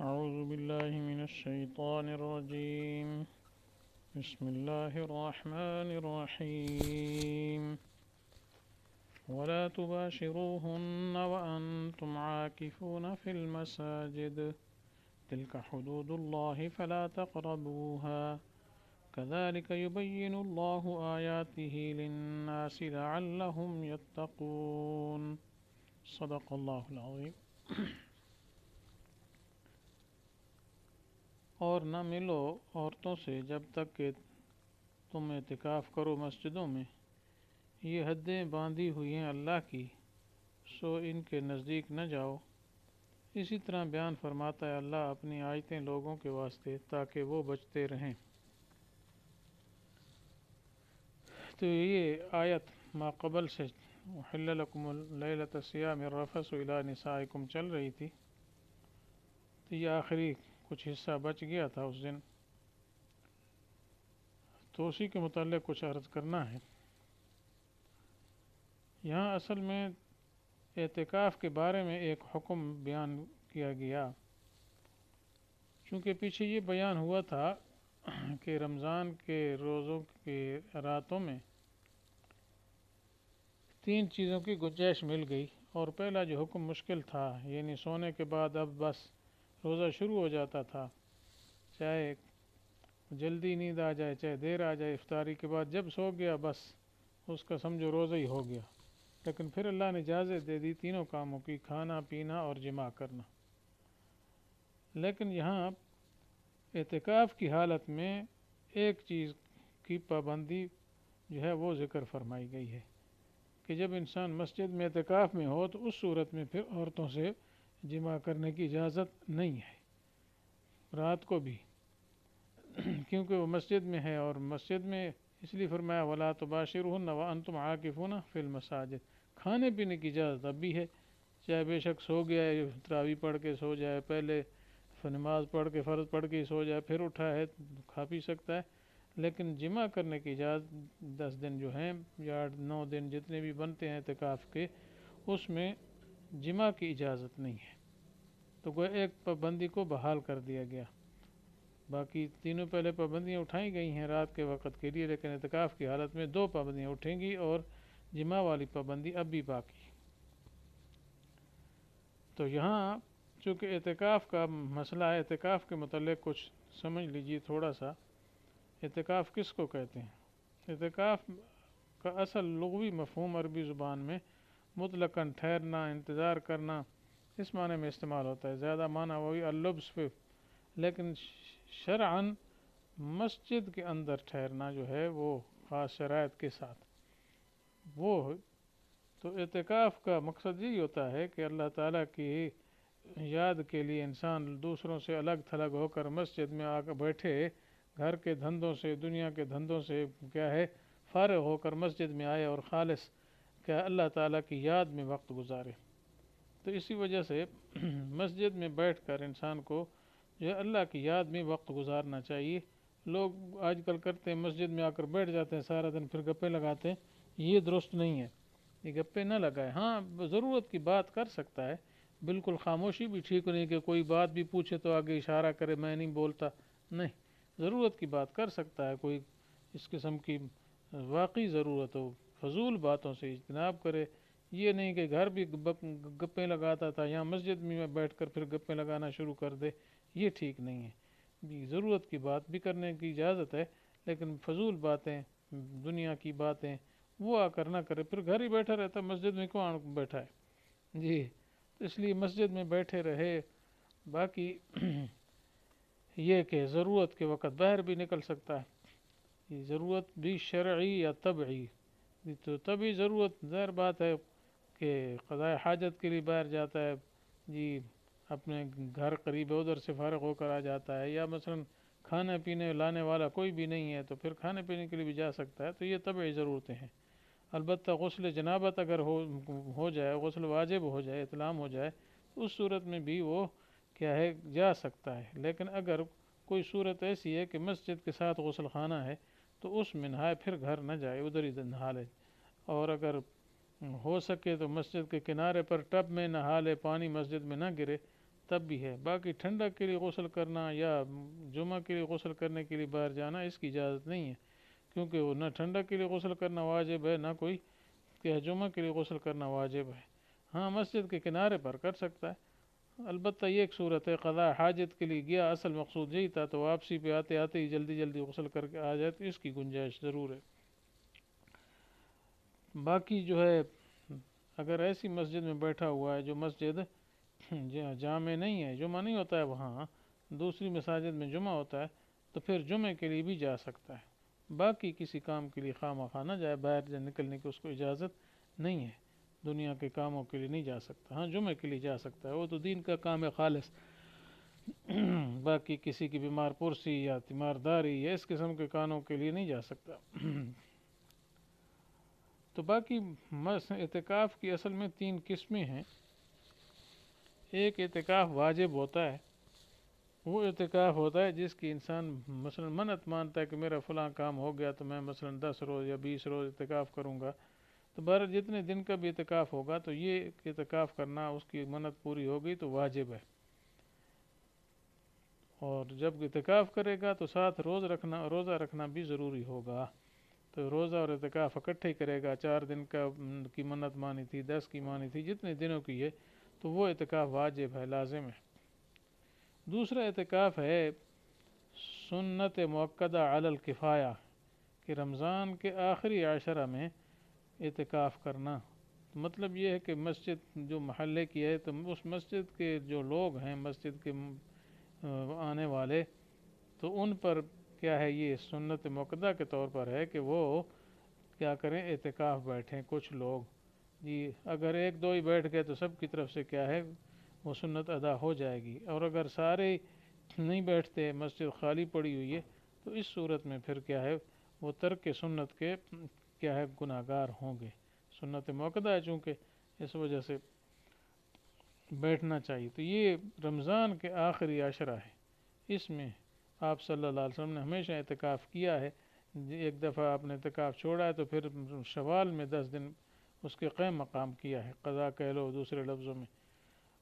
أعوذ بالله من الشيطان الرجيم. بسم الله الرحمن الرحيم. ولا تباشروهن وأنتم عاكفون في المساجد تلك حدود الله فلا تقربوها كذلك يبين الله آياته للناس لعلهم يتقون. صدق الله العظيم. اور نہ ملو عورتوں سے جب تک کہ تم اعتکاف کرو مسجدوں میں، یہ حدیں باندھی ہوئی ہیں اللہ کی، سو ان کے نزدیک نہ جاؤ۔ اسی طرح بیان فرماتا ہے اللہ اپنی آیتیں لوگوں کے واسطے تاکہ وہ بچتے رہیں۔ تو یہ آیت ما قبل سے احل لکم لیلۃ الصیام الرفث الی نسائکم چل رہی تھی، تو یہ آخری کچھ حصہ بچ گیا تھا اس دن، تو اسی کے متعلق کچھ عرض کرنا ہے۔ یہاں اصل میں اعتکاف کے بارے میں ایک حکم بیان کیا گیا، چونکہ پیچھے یہ بیان ہوا تھا کہ رمضان کے روزوں کے راتوں میں 3 چیزوں کی گنجائش مل گئی، اور پہلا جو حکم مشکل تھا، یعنی سونے کے بعد اب بس روزہ شروع ہو جاتا تھا، چاہے جلدی نیند آ جائے چاہے دیر آ جائے، افطاری کے بعد جب سو گیا بس اس کا سمجھو روزہ ہی ہو گیا۔ لیکن پھر اللہ نے اجازت دے دی تینوں کاموں کی، کھانا پینا اور جماع کرنا۔ لیکن یہاں اعتکاف کی حالت میں ایک چیز کی پابندی جو ہے وہ ذکر فرمائی گئی ہے کہ جب انسان مسجد میں اعتکاف میں ہو تو اس صورت میں پھر عورتوں سے جماع کرنے کی اجازت نہیں ہے، رات کو بھی، کیونکہ وہ مسجد میں ہے، اور مسجد میں اس لیے فرمایا وَلَا تُبَاشِرُوهُنَّ وَأَنْتُمْ عَاكِفُونَ فِي الْمَسَاجِدِ، کھانے پینے کی اجازت اب بھی ہے، چاہے بے شک سو گیا ہے، تراویح پڑھ کے سو جائے، پہلے نماز پڑھ کے فرض پڑھ کے سو جائے، پھر اٹھا ہے کھا پی سکتا ہے، لیکن جمع کرنے کی اجازت 10 دن جو ہیں یا 9 دن جتنے بھی بنتے ہیں اعتکاف کے، اس میں جمع کی اجازت نہیں ہے۔ تو کوئی ایک پابندی کو بحال کر دیا گیا، باقی تینوں پہلے پابندیاں اٹھائی گئی ہیں رات کے وقت کے لیے، لیکن اعتکاف کی حالت میں 2 پابندیاں اٹھیں گی اور جمع والی پابندی اب بھی باقی۔ تو یہاں چونکہ اعتکاف کا مسئلہ ہے، اعتکاف کے متعلق کچھ سمجھ لیجیے تھوڑا سا۔ اعتکاف کس کو کہتے ہیں؟ اعتکاف کا اصل لغوی مفہوم عربی زبان میں مطلقاً ٹھہرنا، انتظار کرنا، اس معنی میں استعمال ہوتا ہے، زیادہ معنی وہی اللبس پہ، لیکن شرعاً مسجد کے اندر ٹھہرنا جو ہے وہ خاص شرائط کے ساتھ وہ۔ تو اعتکاف کا مقصد یہی ہوتا ہے کہ اللہ تعالیٰ کی یاد کے لیے انسان دوسروں سے الگ تھلگ ہو کر مسجد میں آ کر بیٹھے، گھر کے دھندوں سے، دنیا کے دھندوں سے کیا ہے فارغ ہو کر مسجد میں آئے اور خالص کیا اللہ تعالیٰ کی یاد میں وقت گزارے۔ تو اسی وجہ سے مسجد میں بیٹھ کر انسان کو جو ہے اللہ کی یاد میں وقت گزارنا چاہیے۔ لوگ آج کل کرتے ہیں مسجد میں آ کر بیٹھ جاتے ہیں سارا دن، پھر گپے لگاتے ہیں، یہ درست نہیں ہے، یہ گپے نہ لگائے۔ ہاں ضرورت کی بات کر سکتا ہے، بالکل خاموشی بھی ٹھیک نہیں کہ کوئی بات بھی پوچھے تو آگے اشارہ کرے میں نہیں بولتا، نہیں، ضرورت کی بات کر سکتا ہے، کوئی اس قسم کی واقعی ضرورت ہو، فضول باتوں سے اجتناب کرے۔ یہ نہیں کہ گھر بھی گپیں لگاتا تھا یہاں مسجد میں بیٹھ کر پھر گپیں لگانا شروع کر دے، یہ ٹھیک نہیں ہے۔ ضرورت کی بات بھی کرنے کی اجازت ہے، لیکن فضول باتیں، دنیا کی باتیں وہ آ کر نہ کرے، پھر گھر ہی بیٹھا رہتا، مسجد میں کون بیٹھا ہے جی، اس لیے مسجد میں بیٹھے رہے۔ باقی یہ کہ ضرورت کے وقت باہر بھی نکل سکتا ہے، یہ ضرورت بھی شرعی یا طبعی، تو طبعی ضرورت ظاہر بات ہے کہ قضاء حاجت کے لیے باہر جاتا ہے جی، اپنے گھر قریب ادھر سے فارغ ہو کر آ جاتا ہے، یا مثلا کھانے پینے لانے والا کوئی بھی نہیں ہے تو پھر کھانے پینے کے لیے بھی جا سکتا ہے، تو یہ طبعی ضرورتیں ہیں۔ البتہ غسل جنابت اگر ہو جائے، غسل واجب ہو جائے، احتلام ہو جائے، تو اس صورت میں بھی وہ کیا ہے جا سکتا ہے۔ لیکن اگر کوئی صورت ایسی ہے کہ مسجد کے ساتھ غسل خانہ ہے تو اس میں نہائے، پھر گھر نہ جائے، ادھر ہی نہا لے، اور اگر ہو سکے تو مسجد کے کنارے پر ٹب میں نہا لے، پانی مسجد میں نہ گرے تب بھی ہے. باقی ٹھنڈک کے لیے غسل کرنا یا جمعہ کے لیے غسل کرنے کے لیے باہر جانا اس کی اجازت نہیں ہے، کیونکہ وہ نہ ٹھنڈک کے لیے غسل کرنا واجب ہے، نہ کوئی کہ جمعہ کے لیے غسل کرنا واجب ہے. ہاں مسجد کے کنارے پر کر سکتا ہے. البتہ یہ ایک صورت ہے قضاء حاجت کے لیے گیا، اصل مقصود یہی تھا، تو واپسی پہ آتے آتے ہی جلدی جلدی غسل کر کے آ جائے تو اس کی گنجائش ضرور ہے. باقی جو ہے اگر ایسی مسجد میں بیٹھا ہوا ہے جو مسجد جامع نہیں ہے، جمعہ نہیں ہوتا ہے، وہاں دوسری مساجد میں جمعہ ہوتا ہے، تو پھر جمعے کے لیے بھی جا سکتا ہے. باقی کسی کام کے لیے خواہ مخواہ نہ جائے، باہر نکلنے کی اس کو اجازت نہیں ہے، دنیا کے کاموں کے لیے نہیں جا سکتا. ہاں جمعے کے لیے جا سکتا ہے، وہ تو دین کا کام ہے خالص. باقی کسی کی بیمار پرسی یا تیمارداری یا اس قسم کے کاموں کے لیے نہیں جا سکتا. تو باقی اعتکاف کی اصل میں 3 قسمیں ہیں. ایک اعتکاف واجب ہوتا ہے، وہ اعتکاف ہوتا ہے جس کی انسان مثلا منت مانتا ہے کہ میرا فلاں کام ہو گیا تو میں مثلا 10 روز یا 20 روز اعتکاف کروں گا. تو بہرحال جتنے دن کا بھی اعتکاف ہوگا تو یہ اعتکاف کرنا، اس کی منت پوری ہو گئی تو واجب ہے. اور جب اعتکاف کرے گا تو ساتھ روزہ رکھنا بھی ضروری ہوگا. تو روزہ اور اعتکاف اکٹھے کرے گا. 4 دن کی منت مانی تھی، 10 کی مانی تھی، جتنے دنوں کی ہے تو وہ اعتکاف واجب ہے، لازم ہے. دوسرا اعتکاف ہے سنت مؤکدہ علی الکفایہ، کہ رمضان کے آخری عشرہ میں اعتکاف کرنا. مطلب یہ ہے کہ مسجد جو محلے کی ہے تو اس مسجد کے جو لوگ ہیں، مسجد کے آنے والے، تو ان پر کیا ہے، یہ سنت مؤکدہ کے طور پر ہے کہ وہ کیا کریں، اعتکاف بیٹھیں. کچھ لوگ جی اگر 1-2 ہی بیٹھ گئے تو سب کی طرف سے کیا ہے وہ سنت ادا ہو جائے گی. اور اگر سارے نہیں بیٹھتے، مسجد خالی پڑی ہوئی ہے، تو اس صورت میں پھر کیا ہے وہ ترک سنت کے کیا ہے گناہگار ہوں گے. سنت مؤکدہ ہے چونکہ، اس وجہ سے بیٹھنا چاہیے. تو یہ رمضان کے آخری عشرہ ہے، اس میں آپ صلی اللہ علیہ وسلم نے ہمیشہ اعتکاف کیا ہے. ایک دفعہ آپ نے اعتکاف چھوڑا ہے تو پھر شوال میں 10 دن اس کے قائم مقام کیا ہے، قضا کہہ لو دوسرے لفظوں میں.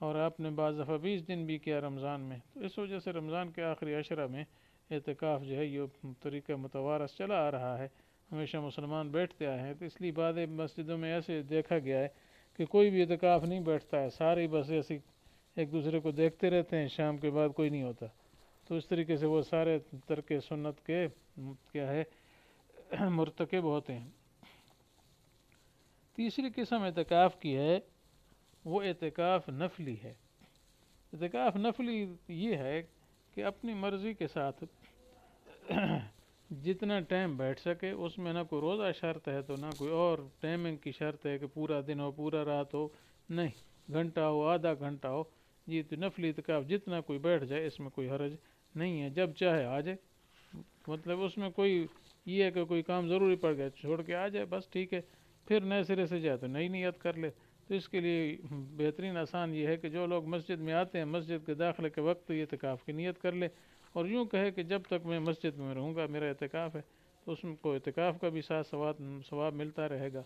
اور آپ نے بعض دفعہ 20 دن بھی کیا رمضان میں. تو اس وجہ سے رمضان کے آخری عشرہ میں اعتکاف جو ہے یہ طریقہ متوارث چلا آ رہا ہے، ہمیشہ مسلمان بیٹھتے آئے ہیں. تو اس لیے بعض مسجدوں میں ایسے دیکھا گیا ہے کہ کوئی بھی اعتکاف نہیں بیٹھتا ہے، سارے بس ایسے ایک دوسرے کو دیکھتے رہتے ہیں، شام کے بعد کوئی نہیں ہوتا. تو اس طریقے سے وہ سارے ترک سنت کے کیا ہے مرتکب ہوتے ہیں. تیسری قسم اعتکاف کی ہے وہ اعتکاف نفلی ہے. اعتکاف نفلی یہ ہے کہ اپنی مرضی کے ساتھ جتنا ٹائم بیٹھ سکے، اس میں نہ کوئی روزہ شرط ہے تو نہ کوئی اور ٹائمنگ کی شرط ہے کہ پورا دن ہو، پورا رات ہو، نہیں، گھنٹہ ہو، آدھا گھنٹہ ہو. یہ تو نفلی اعتکاف جتنا کوئی بیٹھ جائے اس میں کوئی حرج نہیں ہے، جب چاہے آ جائے. مطلب اس میں کوئی یہ ہے کہ کوئی کام ضروری پڑ گیا چھوڑ کے آ جائے، بس ٹھیک ہے. پھر نئے سرے سے جائے تو نئی نیت کر لے. تو اس کے لیے بہترین آسان یہ ہے کہ جو لوگ مسجد میں آتے ہیں، مسجد کے داخلے کے وقت یہ اعتکاف کی نیت کر لے، اور یوں کہے کہ جب تک میں مسجد میں رہوں گا میرا اعتکاف ہے. تو اس میں کو اعتکاف کا بھی ساتھ ثواب ملتا رہے گا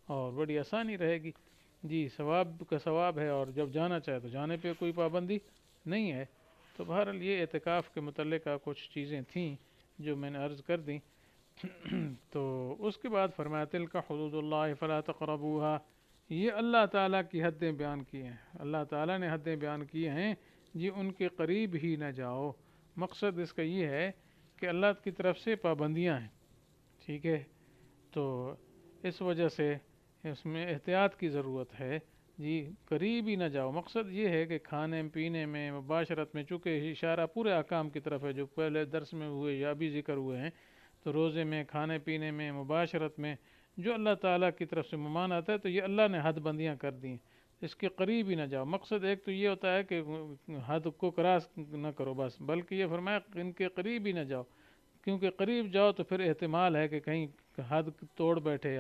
اور بڑی آسانی رہے گی. جی ثواب کا ثواب ہے، اور جب جانا چاہے تو جانے پہ کوئی پابندی نہیں ہے. تو بہرحال یہ اعتکاف کے متعلق کچھ چیزیں تھیں جو میں نے عرض کر دیں. تو اس کے بعد فرمایا تلک حدود اللہ فلا تقربوها، یہ اللہ تعالیٰ کی حدیں بیان کی ہیں. اللہ تعالیٰ نے حدیں بیان کی ہیں، جی ان کے قریب ہی نہ جاؤ. مقصد اس کا یہ ہے کہ اللہ کی طرف سے پابندیاں ہیں، ٹھیک ہے. تو اس وجہ سے اس میں احتیاط کی ضرورت ہے. جی قریب ہی نہ جاؤ. مقصد یہ ہے کہ کھانے پینے میں، مباشرت میں، چونکہ اشارہ پورے احکام کی طرف ہے جو پہلے درس میں ہوئے یا بھی ذکر ہوئے ہیں. تو روزے میں، کھانے پینے میں، مباشرت میں جو اللہ تعالیٰ کی طرف سے ممانعت ہے تو یہ اللہ نے حد بندیاں کر دی ہیں، اس کے قریب ہی نہ جاؤ. مقصد ایک تو یہ ہوتا ہے کہ حد کو کراس نہ کرو بس، بلکہ یہ فرمایا ان کے قریب ہی نہ جاؤ، کیونکہ قریب جاؤ تو پھر احتمال ہے کہ کہیں حد توڑ بیٹھے.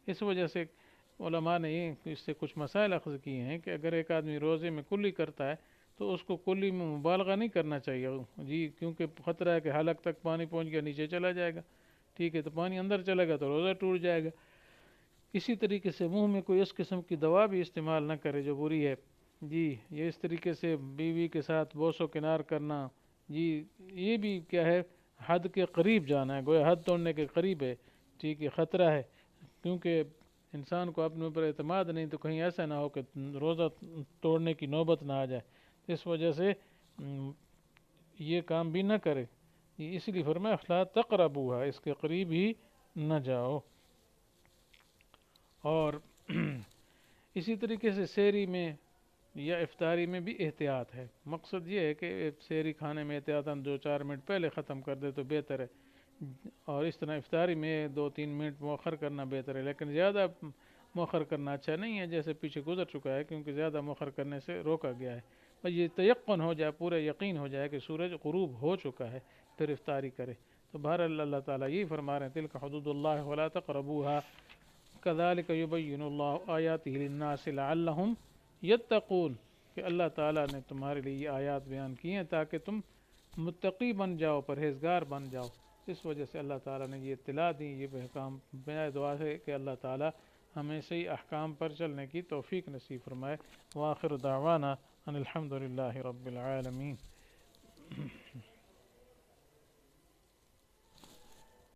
اس وجہ سے علماء نے اس سے کچھ مسائل اخذ کیے ہیں کہ اگر ایک آدمی روزے میں کلی کرتا ہے تو اس کو کلی میں مبالغہ نہیں کرنا چاہیے. جی کیونکہ خطرہ ہے کہ حلق تک پانی پہنچ گیا، نیچے چلا جائے گا، ٹھیک ہے، تو پانی اندر چلے گا تو روزہ ٹوٹ جائے گا. اسی طریقے سے منہ میں کوئی اس قسم کی دوا بھی استعمال نہ کرے جو بری ہے. جی یہ اس طریقے سے بیوی کے ساتھ بوس و کنار کرنا، جی یہ بھی کیا ہے، حد کے قریب جانا ہے، گویا حد توڑنے کے قریب ہے، ٹھیک ہے، خطرہ ہے، کیونکہ انسان کو اپنے اوپر اعتماد نہیں، تو کہیں ایسا نہ ہو کہ روزہ توڑنے کی نوبت نہ آ جائے، اس وجہ سے یہ کام بھی نہ کرے، اس لیے فرمایا فلا تقربوها، اس کے قریب ہی نہ جاؤ۔ اور اسی طریقے سے سحری میں یا افطاری میں بھی احتیاط ہے، مقصد یہ ہے کہ سحری کھانے میں احتیاطاً 2-4 منٹ پہلے ختم کر دے تو بہتر ہے، اور اس طرح افطاری میں 2-3 منٹ مؤخر کرنا بہتر ہے، لیکن زیادہ مؤخر کرنا اچھا نہیں ہے، جیسے پیچھے گزر چکا ہے، کیونکہ زیادہ مؤخر کرنے سے روکا گیا ہے، اور یہ تیقن ہو جائے، پورا یقین ہو جائے کہ سورج غروب ہو چکا ہے، پھر افطاری کرے۔ تو بہرحال اللہ تعالیٰ یہی فرما رہے ہیں تلک حدود اللہ ولا تقربوها كذلك يبين الله آیاتہ للناس لعلهم یتقون، کہ اللہ تعالیٰ نے تمہارے لیے یہ آیات بیان کی ہیں تاکہ تم متقی بن جاؤ، پرہیزگار بن جاؤ، اس وجہ سے اللہ تعالیٰ نے یہ اطلاع دی، یہ احکام۔ میرا دعا ہے کہ اللہ تعالیٰ ہمیں صحیح احکام پر چلنے کی توفیق نصیب فرمائے۔ وآخر دعوانا ان الحمد للہ رب العالمین۔